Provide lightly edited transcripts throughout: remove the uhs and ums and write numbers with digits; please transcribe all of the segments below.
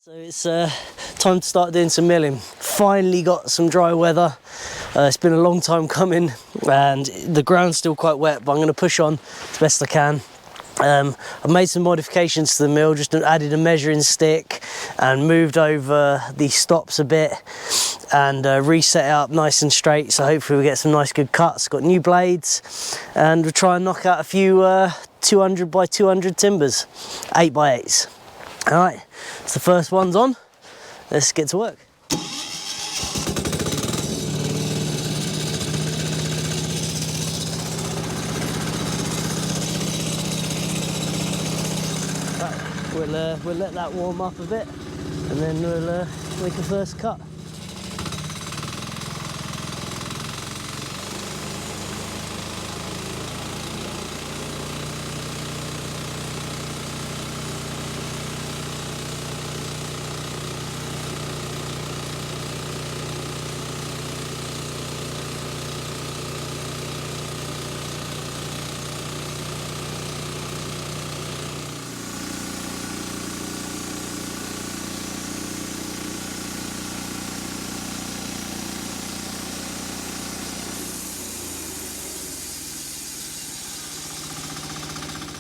So it's time to start doing some milling. Finally got some dry weather. It's been a long time coming and the ground's still quite wet, but I'm going to push on as best I can. I've made some modifications to the mill, just added a measuring stick and moved over the stops a bit and reset it up nice and straight, so hopefully we get some nice good cuts. Got new blades and we'll try and knock out a few 200 by 200 timbers, 8x8's. Alright, so the first one's on, let's get to work. We'll let that warm up a bit and then we'll make a first cut.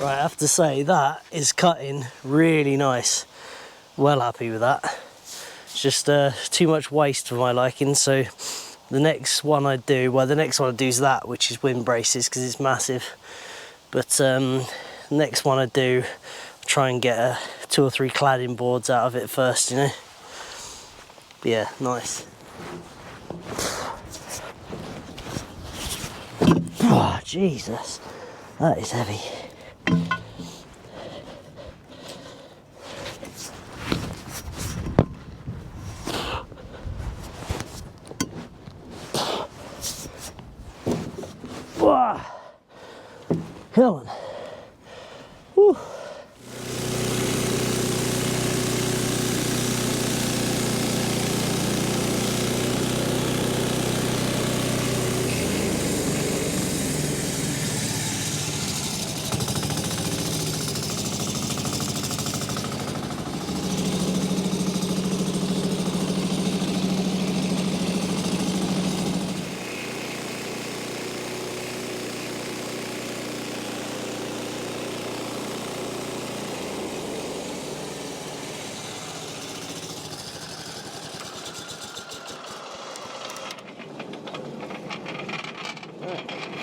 Right, I have to say that is cutting really nice. Well happy with that. It's just too much waste for my liking, so the next one I do, well the next one I do is that, which is wind braces because it's massive. But the next one I do, I'll try and get 2 or 3 cladding boards out of it first, you know. But yeah, nice. Oh, Jesus, that is heavy. Wow. Come on. Whew.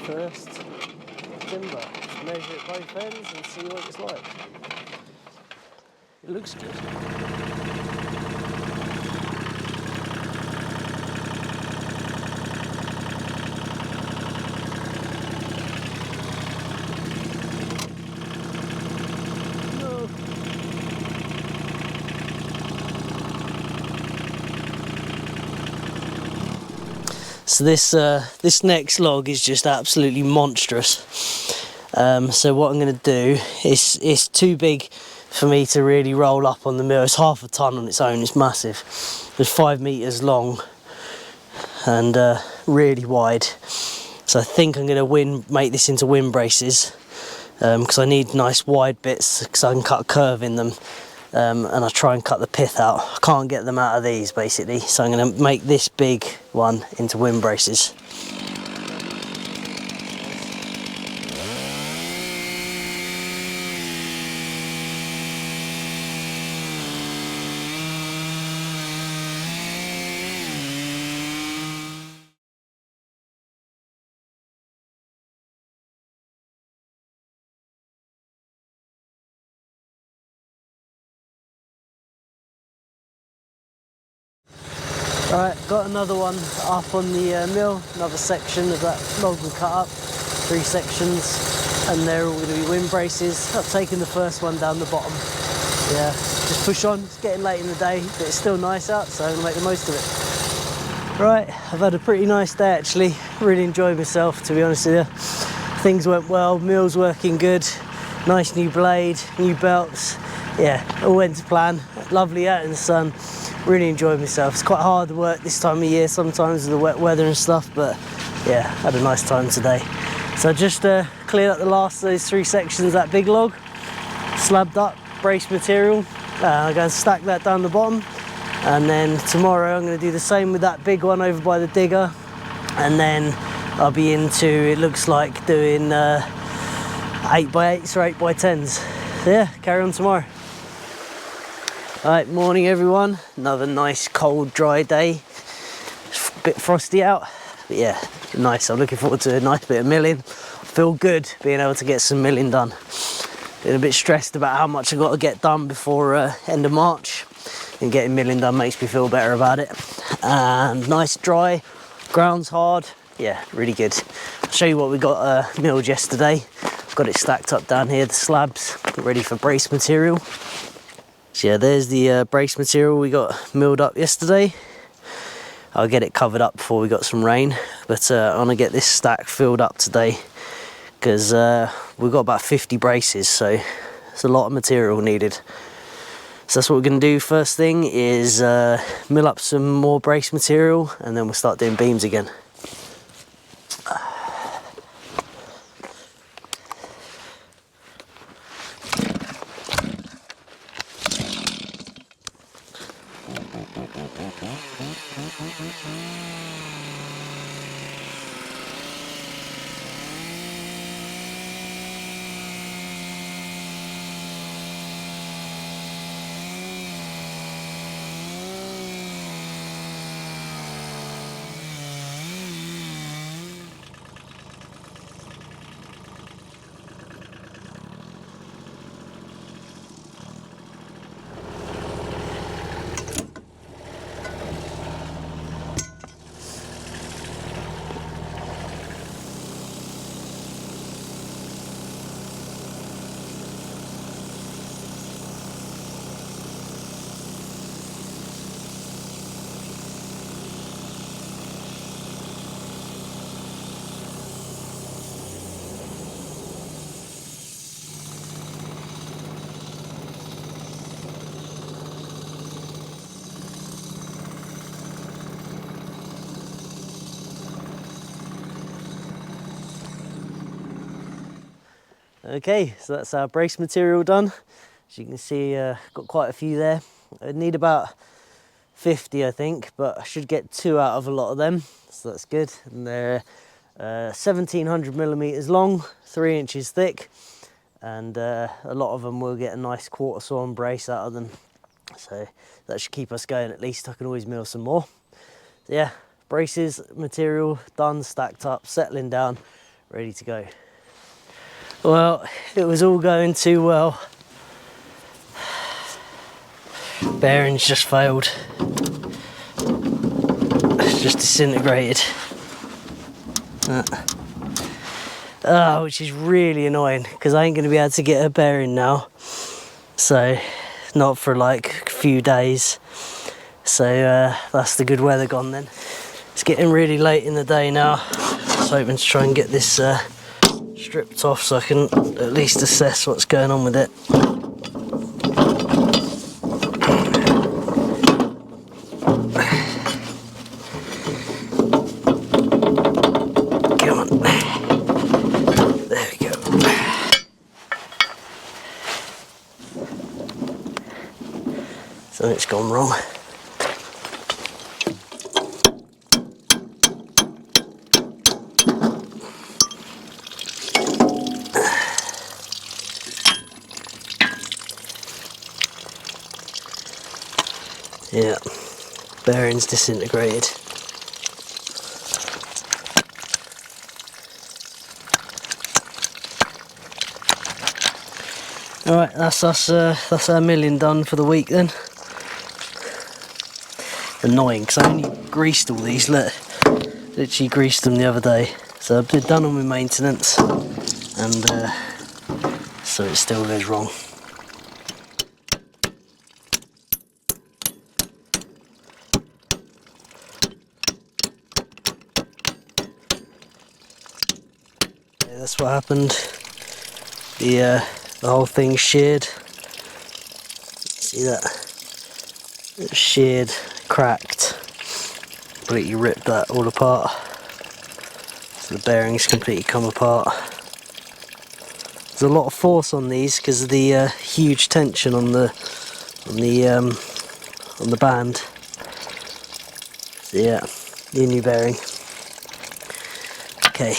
First timber, measure it both ends and see what it's like. It looks good. No. So this next log is just absolutely monstrous. So what I'm going to do is, it's too big for me to really roll up on the mill. It's 1/2 a ton on its own. It's massive. It's 5 meters long and really wide. So I think I'm going to make this into wind braces because I need nice wide bits because I can cut a curve in them. And I try and cut the pith out. I can't get them out of these basically, so I'm going to make this big one into wind braces. Alright, got another one up on the mill, another section of that log we cut up, 3 sections, and they're all going to be wind braces. I've taken the first one down the bottom. Yeah, just push on. It's getting late in the day, but it's still nice out, so I'm going to make the most of it. Right, I've had a pretty nice day actually. Really enjoyed myself, to be honest with you. Things went well, mill's working good, nice new blade, new belts. Yeah, all went to plan. Lovely out in the sun. Really enjoyed myself. It's quite hard work this time of year sometimes with the wet weather and stuff, but yeah, had a nice time today. So I just cleared up the last of those 3 sections of that big log, slabbed up, brace material, I'm going to stack that down the bottom, and then tomorrow I'm going to do the same with that big one over by the digger, and then I'll be into, it looks like, doing 8x8's or 8x10's. So yeah, carry on tomorrow. Alright, morning everyone. Another nice cold dry day. It's a bit frosty out, but yeah, nice. I'm looking forward to a nice bit of milling. Feel good being able to get some milling done. Been a bit stressed about how much I got to get done before end of March, and getting milling done makes me feel better about it. And nice dry, ground's hard. Yeah, really good. I'll show you what we got milled yesterday. Got it stacked up down here, the slabs, ready for brace material. So yeah, there's the brace material we got milled up yesterday. I'll get it covered up before we got some rain, but I want to get this stack filled up today, because we've got about 50 braces, so it's a lot of material needed. So that's what we're going to do. First thing is mill up some more brace material, and then we'll start doing beams again. Okay, so that's our brace material done. As you can see, got quite a few there. I need about 50, I think, but I should get 2 out of a lot of them, so that's good. And they're 1700 millimeters long, 3 inches thick, and a lot of them will get a nice 1/4 sawn brace out of them. So that should keep us going at least. I can always mill some more. So yeah, braces, material done, stacked up, settling down, ready to go. Well, it was all going too well. Bearings just failed. It's just disintegrated. Which is really annoying, because I ain't going to be able to get a bearing now. So, not for like a few days. So that's the good weather gone then. It's getting really late in the day now. I was hoping to try and get this stripped off so I can at least assess what's going on with it. Come on. There we go. Something's gone wrong. Yeah, bearings disintegrated. Alright, that's us, that's our milling done for the week then. Annoying, because I only greased all these, look. Literally greased them the other day. So I've done them with maintenance, and so it still goes wrong. That's what happened. The whole thing sheared. See that? It's sheared, cracked, completely ripped that all apart. So the bearings completely come apart. There's a lot of force on these because of the huge tension on the on the band. So yeah, the new bearing. Okay,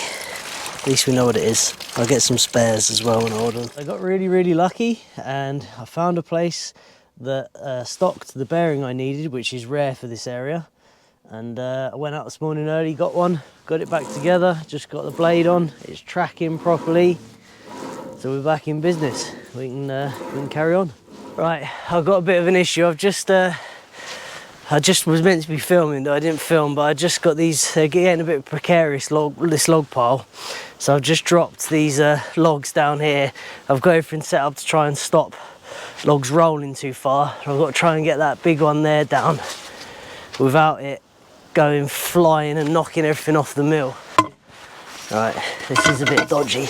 at least we know what it is. I'll get some spares as well when I order them. I got really lucky and I found a place that stocked the bearing I needed, which is rare for this area. And I went out this morning early, got one, got it back together, just got the blade on, it's tracking properly. So we're back in business, we can carry on. Right, I've got a bit of an issue. I just was meant to be filming, though I didn't film, but I just got these, they're getting a bit precarious, this log pile. So I've just dropped these logs down here. I've got everything set up to try and stop logs rolling too far. I've got to try and get that big one there down without it going flying and knocking everything off the mill. Right, this is a bit dodgy.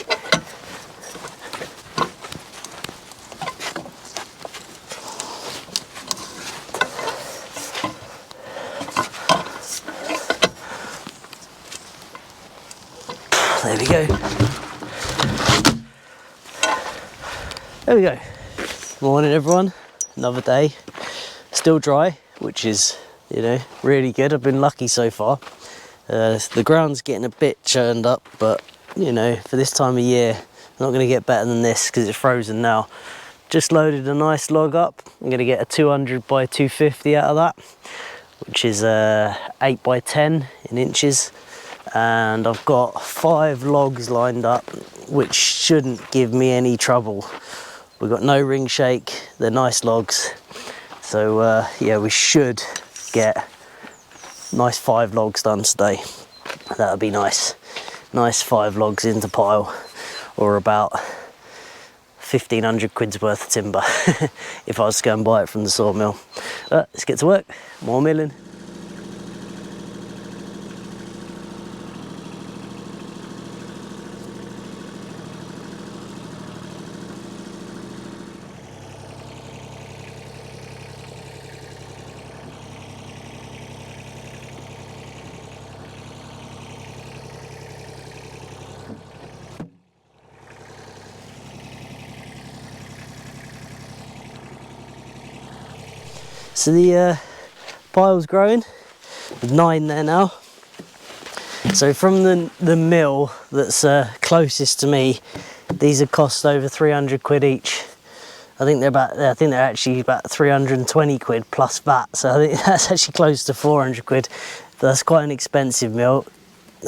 There we go. There we go. Morning everyone, another day. Still dry, which is, you know, really good. I've been lucky so far. The ground's getting a bit churned up, but you know, for this time of year, I'm not going to get better than this because it's frozen now. Just loaded a nice log up. I'm going to get a 200 by 250 out of that, which is 8 by 10 in inches. And I've got 5 logs lined up, which shouldn't give me any trouble. We've got no ring shake, they're nice logs. So yeah, we should get nice 5 logs done today. That would be nice. Nice 5 logs into pile, or about 1,500 quid's worth of timber if I was to go and buy it from the sawmill. Let's get to work, more milling. So the pile's growing, there's 9 there now. So from the mill that's closest to me, these have cost over 300 quid each. I think they're actually about 320 quid plus VAT. So I think that's actually close to 400 quid. But that's quite an expensive mill.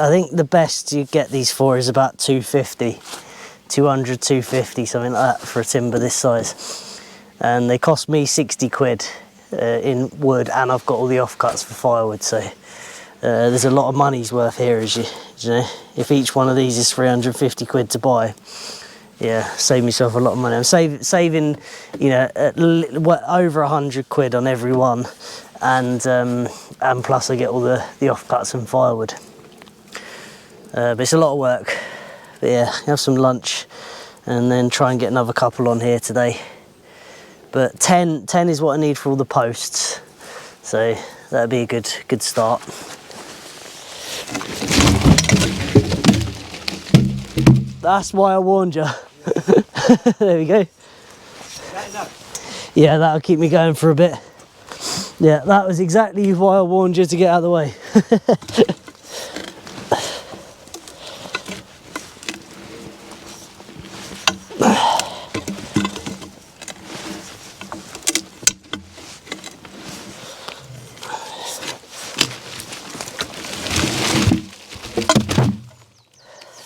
I think the best you get these for is about 250, 200, 250, something like that for a timber this size. And they cost me 60 quid. In wood, and I've got all the offcuts for firewood, so there's a lot of money's worth here, as you know. If each one of these is 350 quid to buy, yeah, save myself a lot of money. I'm saving, you know, over 100 quid on every one, and plus I get all the offcuts and firewood. But it's a lot of work. But yeah, have some lunch, and then try and get another couple on here today. But 10 is what I need for all the posts, so that'd be a good start. That's why I warned you. There we go. Yeah, that'll keep me going for a bit. Yeah, that was exactly why I warned you to get out of the way.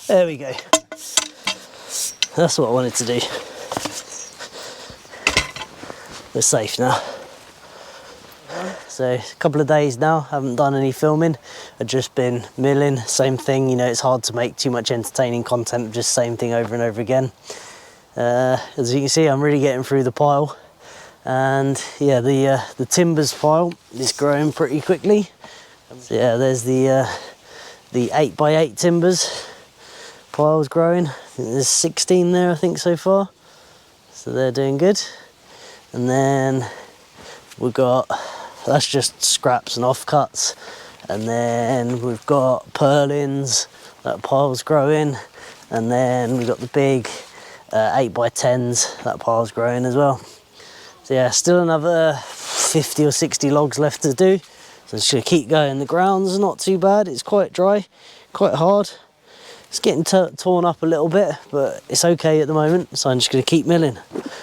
There we go. That's what I wanted to do. We're safe now. So a couple of days now, haven't done any filming. I've just been milling, same thing. You know, it's hard to make too much entertaining content, just same thing over and over again. As you can see, I'm really getting through the pile. And yeah, the timbers pile is growing pretty quickly. So yeah, there's the 8x8 timbers. Pile's growing. I think there's 16 there, I think, so far. So they're doing good. And then we've got, that's just scraps and offcuts. And then we've got purlins, that pile's growing. And then we've got the big 8x10s, that pile's growing as well. So yeah, still another 50 or 60 logs left to do. So I'm just gonna keep going. The ground's not too bad, it's quite dry, quite hard. It's getting torn up a little bit, but it's okay at the moment. So I'm just gonna keep milling.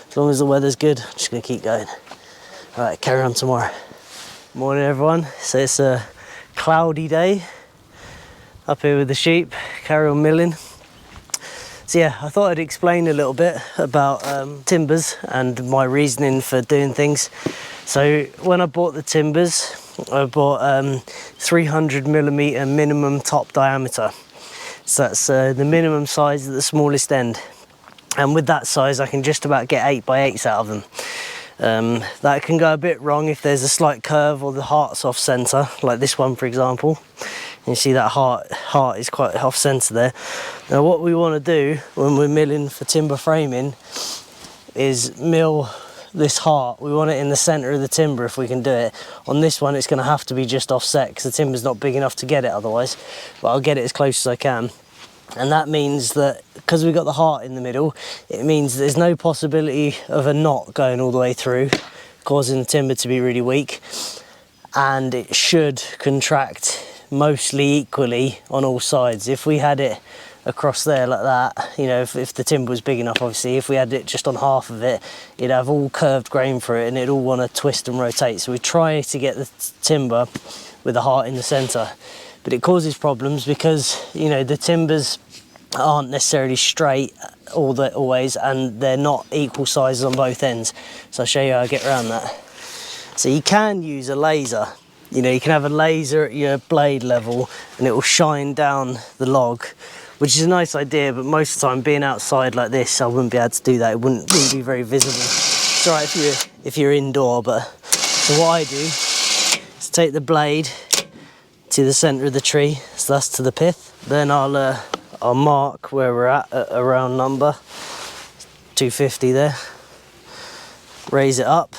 As long as the weather's good, I'm just gonna keep going. All right, carry on tomorrow. Morning everyone. So it's a cloudy day up here with the sheep, carry on milling. So yeah, I thought I'd explain a little bit about timbers and my reasoning for doing things. So when I bought the timbers, I bought 300mm minimum top diameter. So that's the minimum size at the smallest end. And with that size, I can just about get 8x8's out of them. That can go a bit wrong if there's a slight curve or the heart's off center, like this one for example. You see that heart is quite off center there. Now what we want to do when we're milling for timber framing is mill this heart. We want it in the center of the timber if we can do it. On this one it's going to have to be just offset because the timber's not big enough to get it otherwise, but I'll get it as close as I can. And that means that because we've got the heart in the middle, it means there's no possibility of a knot going all the way through, causing the timber to be really weak, and it should contract mostly equally on all sides. If we had it across there like that, you know, if the timber was big enough, obviously, if we had it just on half of it, it'd have all curved grain through it and it'd all want to twist and rotate. So we try to get the timber with the heart in the center, but it causes problems because, you know, the timbers aren't necessarily straight always, and they're not equal sizes on both ends. So I'll show you how I get around that. So you can use a laser. You know, you can have a laser at your blade level and it will shine down the log, which is a nice idea, but most of the time being outside like this, I wouldn't be able to do that. It wouldn't be very visible. It's all right if you're indoor, but so what I do is take the blade to the center of the tree, so that's to the pith. Then I'll mark where we're at a round number, 250 there. Raise it up.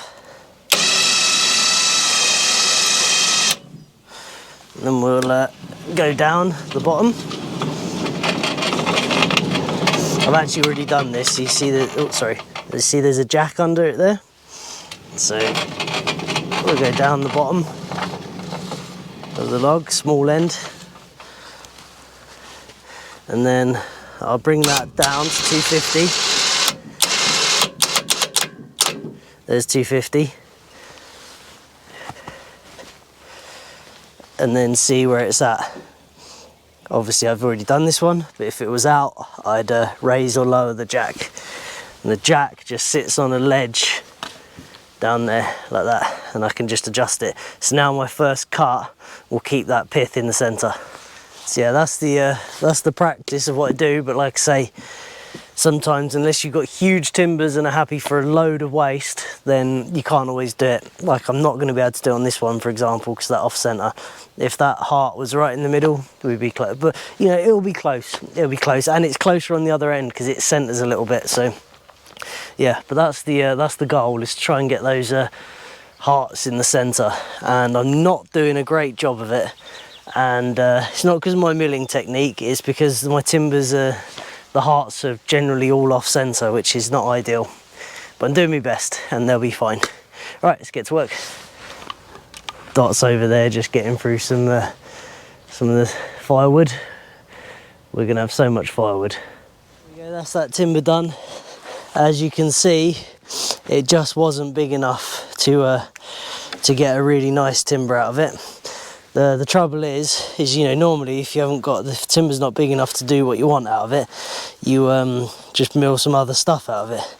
Then we'll go down the bottom. I've actually already done this. You see the, oh sorry, you see there's a jack under it there. So we'll go down the bottom of the log, small end. And then I'll bring that down to 250. There's 250. And then see where it's at. Obviously I've already done this one, but if it was out, I'd raise or lower the jack. And the jack just sits on a ledge down there like that, and I can just adjust it. So now my first cut will keep that pith in the center. So yeah, that's the practice of what I do, but like I say, sometimes unless you've got huge timbers and are happy for a load of waste, then you can't always do it. Like I'm not going to be able to do it on this one, for example, because that off center. If that heart was right in the middle, we'd be close. But you know, it'll be close. It'll be close, and it's closer on the other end because it centers a little bit. So yeah, but that's the goal, is to try and get those hearts in the center. And I'm not doing a great job of it. And it's not because of my milling technique, it's because my timbers are, the hearts are generally all off center, which is not ideal. But I'm doing my best and they'll be fine. All right, let's get to work. Dot's over there just getting through some of the firewood. We're gonna have so much firewood. There we go, that's that timber done. As you can see, it just wasn't big enough to get a really nice timber out of it. The trouble is you know, normally if you haven't got, the timber's not big enough to do what you want out of it, you just mill some other stuff out of it.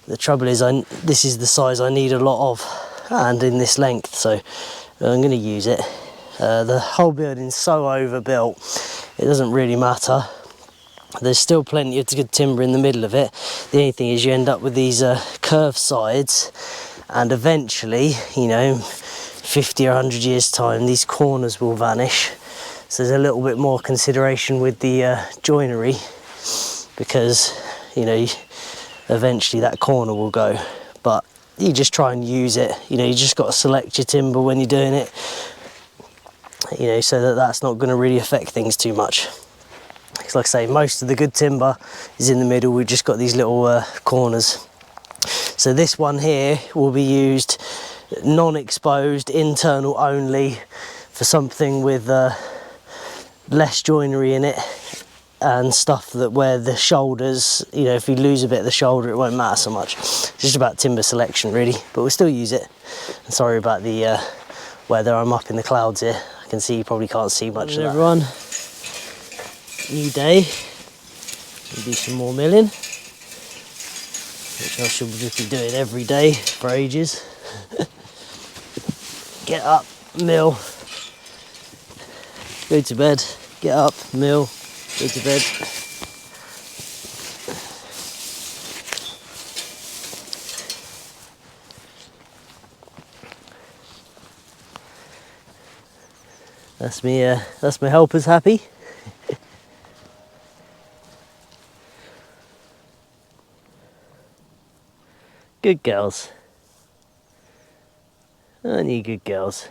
The trouble is this is the size I need a lot of, and in this length, so I'm going to use it. The whole building's so overbuilt, it doesn't really matter. There's still plenty of good timber in the middle of it. The only thing is you end up with these curved sides, and eventually, you know, 50 or 100 years time, these corners will vanish. So there's a little bit more consideration with the joinery, because you know, eventually that corner will go. But you just try and use it. You know, you just got to select your timber when you're doing it, you know, so that that's not going to really affect things too much. Because like I say, most of the good timber is in the middle. We've just got these little corners. So this one here will be used non-exposed, internal only, for something with less joinery in it and stuff that where the shoulders, you know, if you lose a bit of the shoulder it won't matter so much. It's just about timber selection really, but we'll still use it. And sorry about the weather, I'm up in the clouds here. I can see, you probably can't see much of that. Everyone, new day, we'll do some more milling, which I should just be doing every day for ages. Get up, mill, go to bed, get up, mill, go to bed. That's my helpers happy. Good girls. Aren't you good girls?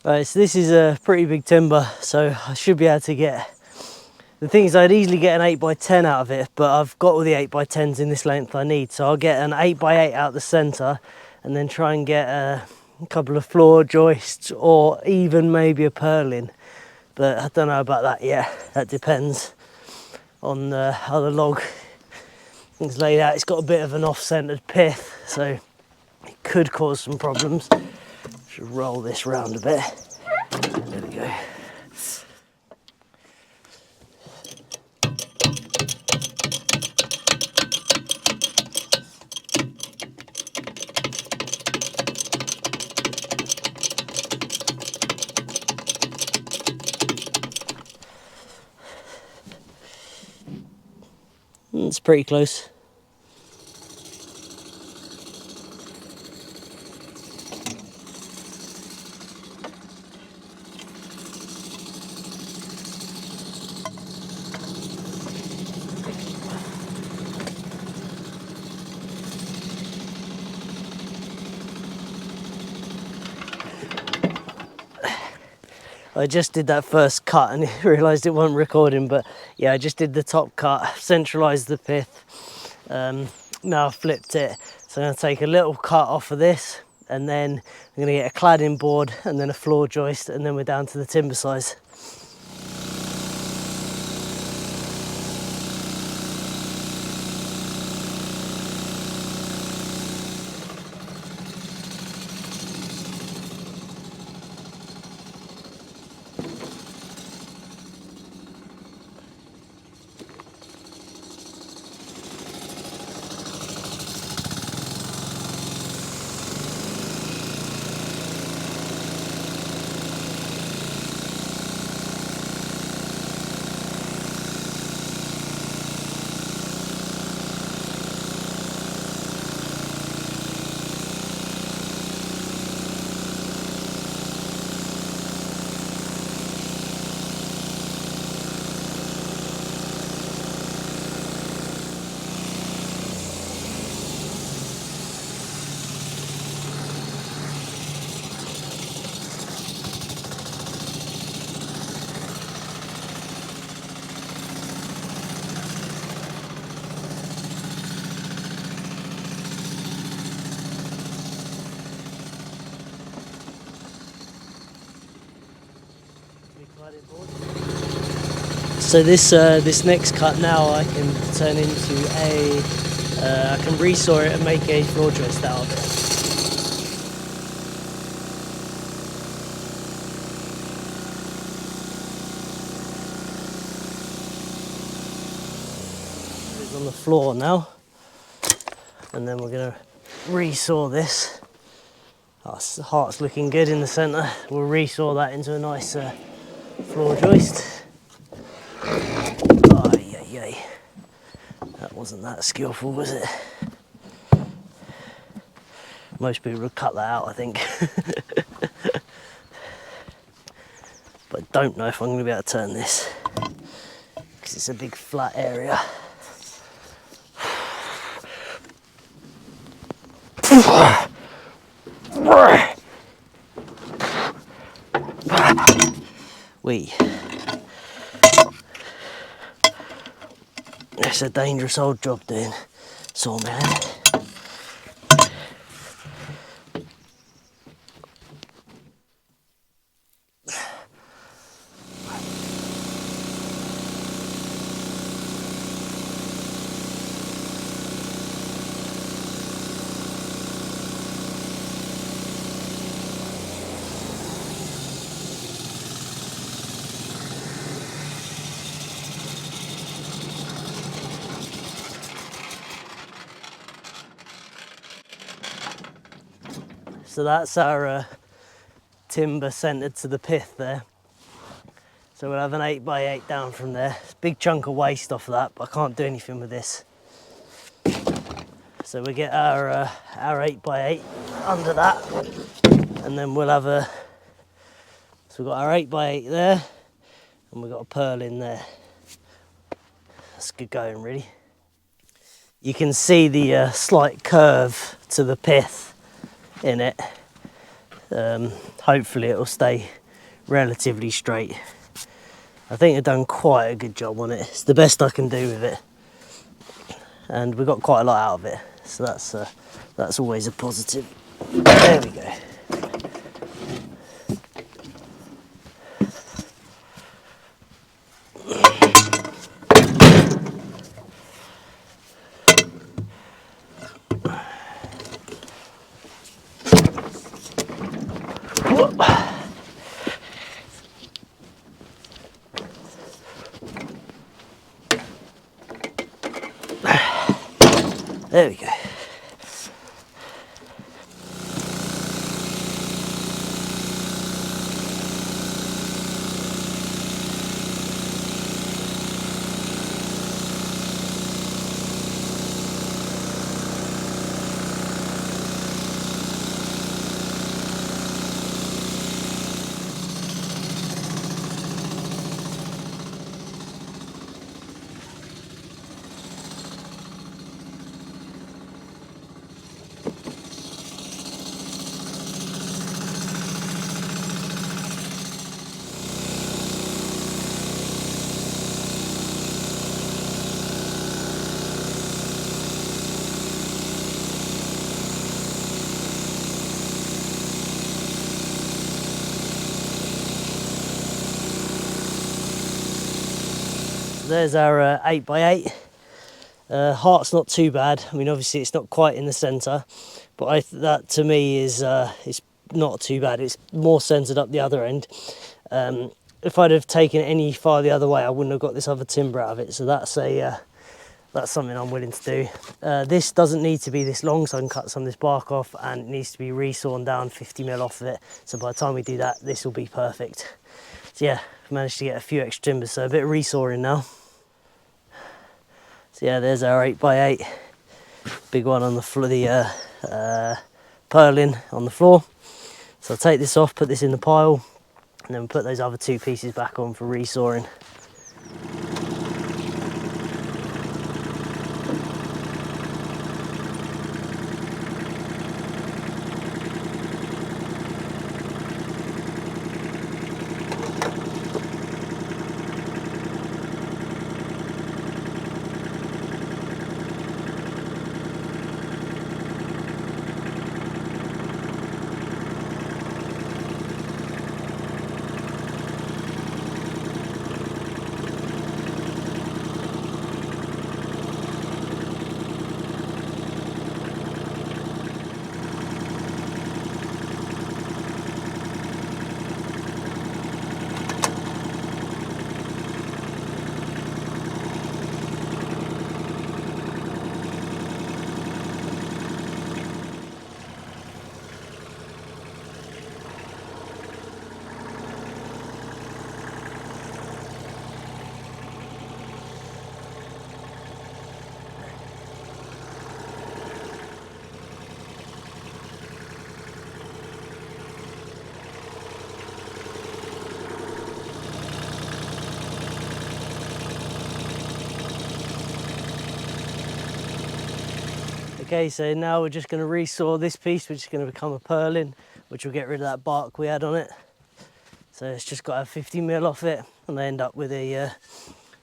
Right, so this is a pretty big timber, so I should be able to get, the thing is I'd easily get an 8x10 out of it, but I've got all the 8x10s in this length I need, so I'll get an 8x8 out the centre and then try and get a couple of floor joists or even maybe a purlin, but I don't know about that yet. That depends on how the log is laid out. It's got a bit of an off-centred pith, so it could cause some problems. Should roll this round a bit. There we go. It's pretty close. I just did that first cut and realised it wasn't recording, but yeah, I just did the top cut, centralised the pith, now I've flipped it, so I'm going to take a little cut off of this and then I'm going to get a cladding board and then a floor joist, and then we're down to the timber size. So this next cut now I can turn into I can resaw it and make a floor joist out of it. It's on the floor now, and then we're going to resaw this. Oh, the heart's looking good in the centre. We'll resaw that into a nice floor joist. Oh, yeah. That wasn't that skillful, was it? Most people would cut that out, I think. But I don't know if I'm going to be able to turn this, because it's a big flat area. It's a dangerous old job doing sawman. So that's our timber centred to the pith there. So we'll have an 8x8 down from there. It's a big chunk of waste off of that, but I can't do anything with this. So we get our 8x8 under that, and then we'll have so we've got our 8x8 there, and we've got a purl in there. That's good going, really. You can see the slight curve to the pith in it. Hopefully it'll stay relatively straight. I think I've done quite a good job on it. It's the best I can do with it, and we got quite a lot out of it, so that's always a positive. There we go. There we go. There's our 8x8. Heart's not too bad. I mean, obviously it's not quite in the centre, but that to me is not too bad. It's more centred up the other end. If I'd have taken it any far the other way, I wouldn't have got this other timber out of it. So that's something I'm willing to do. This doesn't need to be this long, so I can cut some of this bark off, and it needs to be resawn down 50mm off of it. So by the time we do that, this will be perfect. So yeah, managed to get a few extra timbers, so a bit of resawing now. So yeah, there's our 8x8, big one on the floor, the purling on the floor. So I'll take this off, put this in the pile, and then put those other two pieces back on for resawing. Okay, so now we're just going to resaw this piece, which is going to become a purlin, which will get rid of that bark we had on it. So it's just got to have 50mm off it, and I end up with a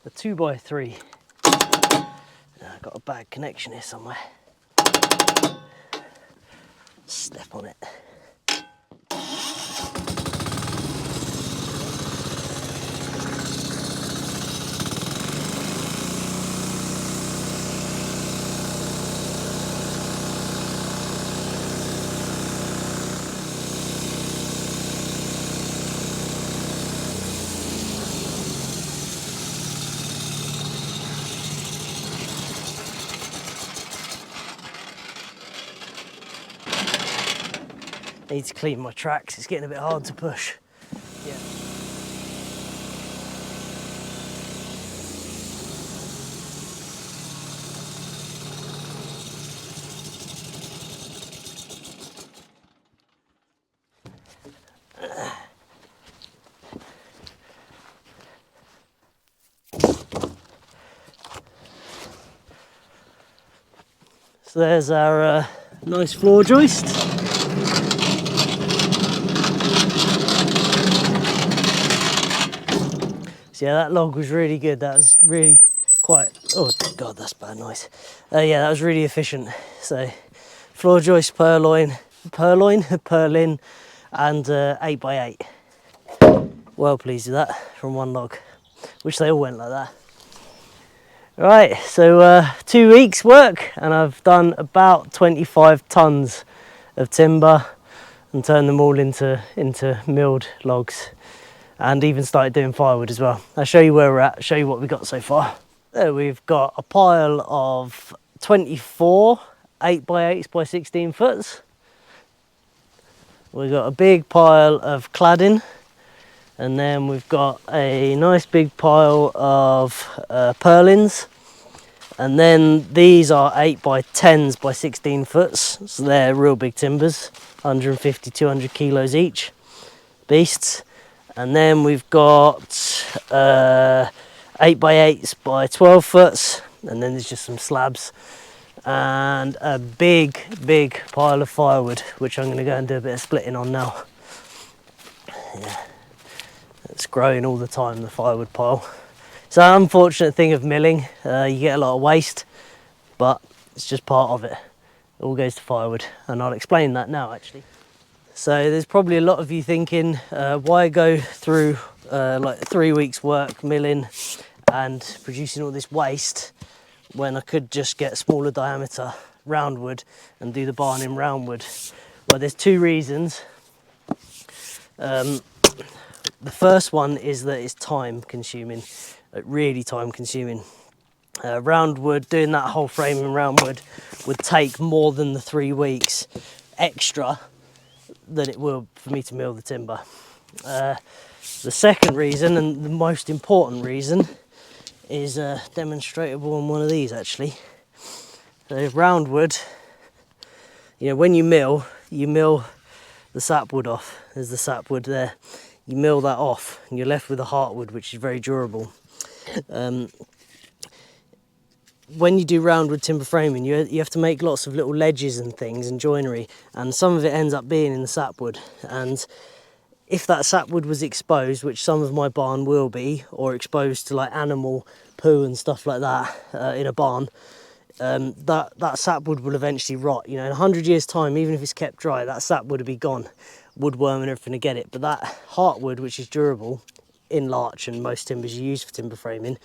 2x3. I've got a bad connection here somewhere. Step on it. Need to clean my tracks, it's getting a bit hard to push. Yeah. So there's our nice floor joist. So yeah, that log was really good. That was really quite, oh God, that's bad noise. Yeah, that was really efficient. So floor joist, purlin, and 8x8. Well pleased with that from one log. Wish they all went like that. Right, so 2 weeks work, and I've done about 25 tons of timber and turned them all into milled logs, and even started doing firewood as well. I'll show you where we're at, show you what we got so far. There we've got a pile of 24 8x8s by 16 foots. We've got a big pile of cladding, and then we've got a nice big pile of purlins, and then these are 8x10s by 16 foots, so they're real big timbers, 150, 200 kilos each, beasts. And then we've got 8x8s by 12 foots, and then there's just some slabs, and a big pile of firewood, which I'm going to go and do a bit of splitting on now. Yeah. It's growing all the time, the firewood pile. So unfortunate thing of milling, you get a lot of waste, but it's just part of it. It all goes to firewood, and I'll explain that now actually. So there's probably a lot of you thinking, why go through like 3 weeks work milling and producing all this waste when I could just get smaller diameter roundwood and do the barn in roundwood? Well, there's 2 reasons. The first one is that it's time consuming, really time consuming. Roundwood, doing that whole frame in roundwood would take more than the 3 weeks extra than it will for me to mill the timber. The second reason, and the most important reason, is demonstrable on one of these actually. So roundwood, you know, when you mill the sapwood off. There's the sapwood there. You mill that off and you're left with a heartwood, which is very durable. When you do roundwood timber framing, you have to make lots of little ledges and things and joinery, and some of it ends up being in the sapwood. And if that sapwood was exposed, which some of my barn will be, or exposed to like animal poo and stuff like that in a barn, that sapwood will eventually rot. You know, in 100 years time, even if it's kept dry, that sapwood will be gone, woodworm and everything to get it. But that heartwood, which is durable in larch and most timbers you use for timber framing,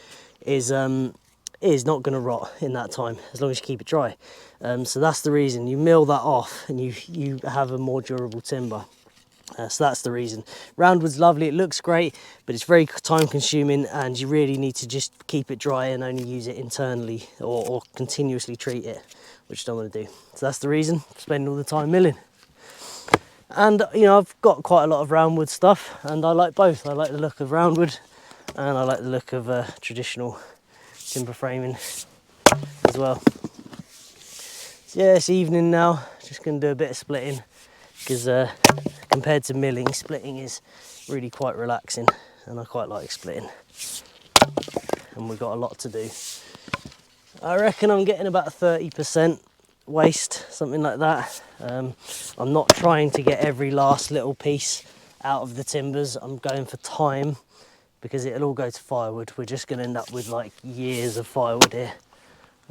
is not going to rot in that time as long as you keep it dry. So that's the reason you mill that off, and you have a more durable timber. So that's the reason. Roundwood's lovely, it looks great, but it's very time consuming, and you really need to just keep it dry and only use it internally, or continuously treat it, which I don't want to do. So that's the reason for spending all the time milling. And you know, I've got quite a lot of roundwood stuff, and I like both. I like the look of roundwood, and I like the look of traditional timber framing as well. So yeah, it's evening now, just going to do a bit of splitting, because compared to milling, splitting is really quite relaxing, and I quite like splitting, and we've got a lot to do. I reckon I'm getting about 30% waste, something like that. I'm not trying to get every last little piece out of the timbers. I'm going for time because it'll all go to firewood. We're just going to end up with like years of firewood here.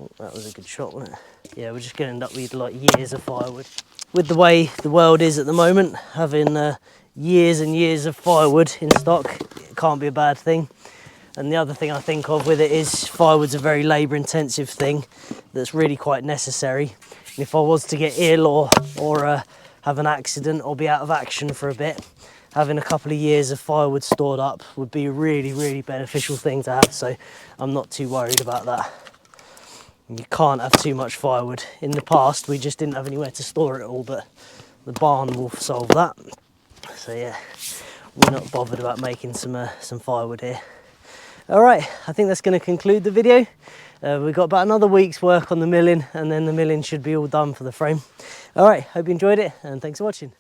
Oh, that was a good shot, wasn't it? Yeah, we're just going to end up with like years of firewood. With the way the world is at the moment, having years and years of firewood in stock, it can't be a bad thing. And the other thing I think of with it is firewood's a very labour intensive thing that's really quite necessary. And if I was to get ill or have an accident or be out of action for a bit, having a couple of years of firewood stored up would be a really, really beneficial thing to have. So I'm not too worried about that. You can't have too much firewood. In the past, we just didn't have anywhere to store it all, but the barn will solve that. So yeah, we're not bothered about making some firewood here. All right, I think that's going to conclude the video. We've got about another week's work on the milling, and then the milling should be all done for the frame. All right, hope you enjoyed it, and thanks for watching.